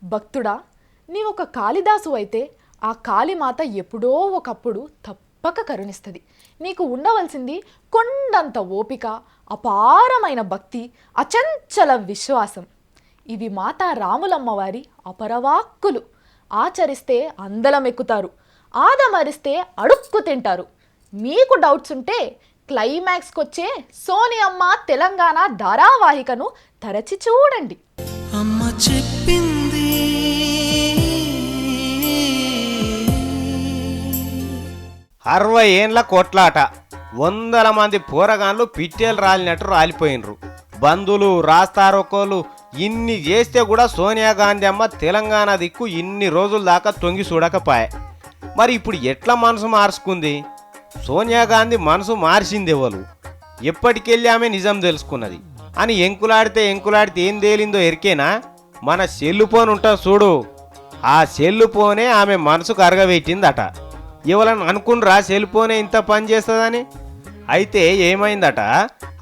భక్తుడా, నీవొక కాళిదాసు అయితే ఆ కాళీమాత ఎప్పుడో ఒకప్పుడు తప్పక కరుణిస్తుంది. నీకు ఉండవలసింది కొండంత ఓపిక, అపారమైన భక్తి, అచంచల విశ్వాసం. ఇవి మాతా రాములమ్మవారి అపరవాక్కులు. ఆచరిస్తే అందలమెక్కుతారు, ఆదమరిస్తే అడుక్కు తింటారు. మీకు డౌట్స్ ఉంటే క్లైమాక్స్కి వచ్చే సోనియమ్మ తెలంగాణ ధారావాహికను తరచి చూడండి. అమ్మ చెప్పింది 60 ఏండ్ల కొట్లాట. వందల మంది పోరగాన్లు పిట్టేలు రాలినట్టు రాలిపోయినరు. బంధువులు, రాస్తారోకోలు ఇన్ని చేస్తే కూడా సోనియా గాంధీ అమ్మ తెలంగాణ దిక్కు ఇన్ని రోజుల దాకా తొంగి చూడకపోయే. మరి ఇప్పుడు ఎట్లా మనసు మార్చుకుంది? సోనియా గాంధీ మనసు మార్చింది ఎవరు? ఎప్పటికెళ్ళి ఆమె నిజం తెలుసుకున్నది అని ఎంకులాడితే ఏం తేలిందో ఎరికేనా? మన సెల్లు ఫోన్ ఉంటుంది చూడు, ఆ సెల్లు ఫోనే ఆమె మనసుకు అరగబెట్టిందట. ఎవరన్నా అనుకుండ్రా సెల్ ఫోనే ఇంత పని చేస్తుందని? అయితే ఏమైందట,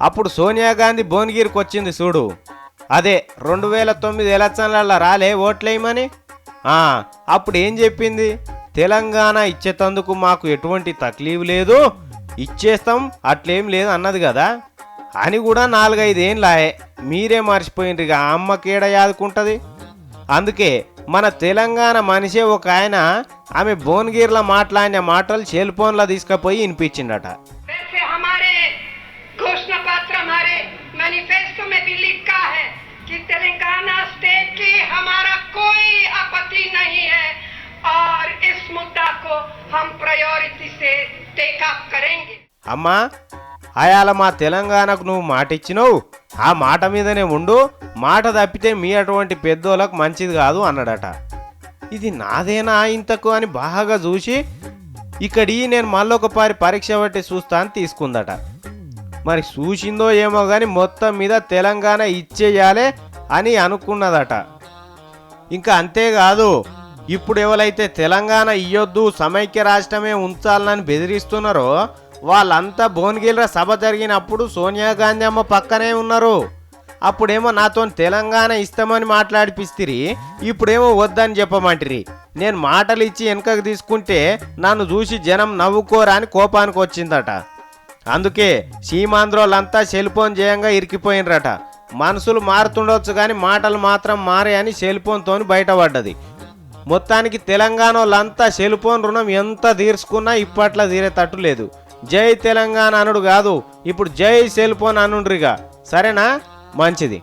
అప్పుడు సోనియా గాంధీ భువనగిరికి వచ్చింది చూడు, అదే 2009 ఎలక్షన్లలో రాలే ఓట్లేయమని. అప్పుడు ఏం చెప్పింది? తెలంగాణ ఇచ్చేటందుకు మాకు ఎటువంటి తక్లీఫ్ లేదు, ఇచ్చేస్తాం, అట్లేం లేదు అన్నది కదా. అని కూడా 4-5 ఏండ్లాయే. మీరే మర్చిపోయిండ్రు, ఇక అమ్మకేడ యాదుకుంటుంది. అందుకే మన తెలంగాణ మనిషే ఒక ఆయన ఆమె భువనగిరిలో మాట్లాడిన మాటలు సెల్ ఫోన్లో తీసుకుపోయి వినిపించిండట. అమ్మా, అయాల మా తెలంగాణకు నువ్వు మాట ఇచ్చినావు, ఆ మాట మీదనే ఉండు, మాట తప్పితే మీ అటువంటి పెద్దోళ్ళకు మంచిది కాదు అన్నాడట. ఇది నాదేనా ఇంతకు అని బాగా చూసి ఇక్కడి నేను మళ్ళొకపారి పరీక్ష బట్టి చూస్తా అని తీసుకుందట. మరి చూసిందో ఏమో కానీ మొత్తం మీద తెలంగాణ ఇచ్చేయాలి అని అనుకున్నదట. ఇంకా అంతేకాదు, ఇప్పుడు ఎవరైతే తెలంగాణ ఇయ్యొద్దు, సమైక్య రాష్ట్రమే ఉంచాలని బెదిరిస్తున్నారో వాళ్ళంతా భువనగిరిలో సభ జరిగినప్పుడు సోనియా గాంధీ అమ్మ పక్కనే ఉన్నారు. అప్పుడేమో నాతో తెలంగాణ ఇస్తామని మాట్లాడిపిస్తిరి, ఇప్పుడేమో వద్దని చెప్పమంటిరి. నేను మాటలు ఇచ్చి వెనకకు తీసుకుంటే నన్ను చూసి జనం నవ్వుకోరా అని కోపానికి వచ్చిందట. అందుకే సీమాంధ్రోళ్ళంతా సెల్ ఫోన్ చేయంగా ఇరికిపోయినరట. మనసులు మారుతుండొచ్చు కానీ మాటలు మాత్రం మారే అని సెల్ ఫోన్తో బయటపడ్డది. మొత్తానికి తెలంగాణ వాళ్ళంతా సెల్ ఫోన్ రుణం ఎంత తీర్చుకున్నా ఇప్పట్లో తీరేటట్టు లేదు. జై తెలంగాణ అనుడు కాదు, ఇప్పుడు జై సెల్ ఫోన్ అనుండ్రిగా. సరేనా? మంచిది.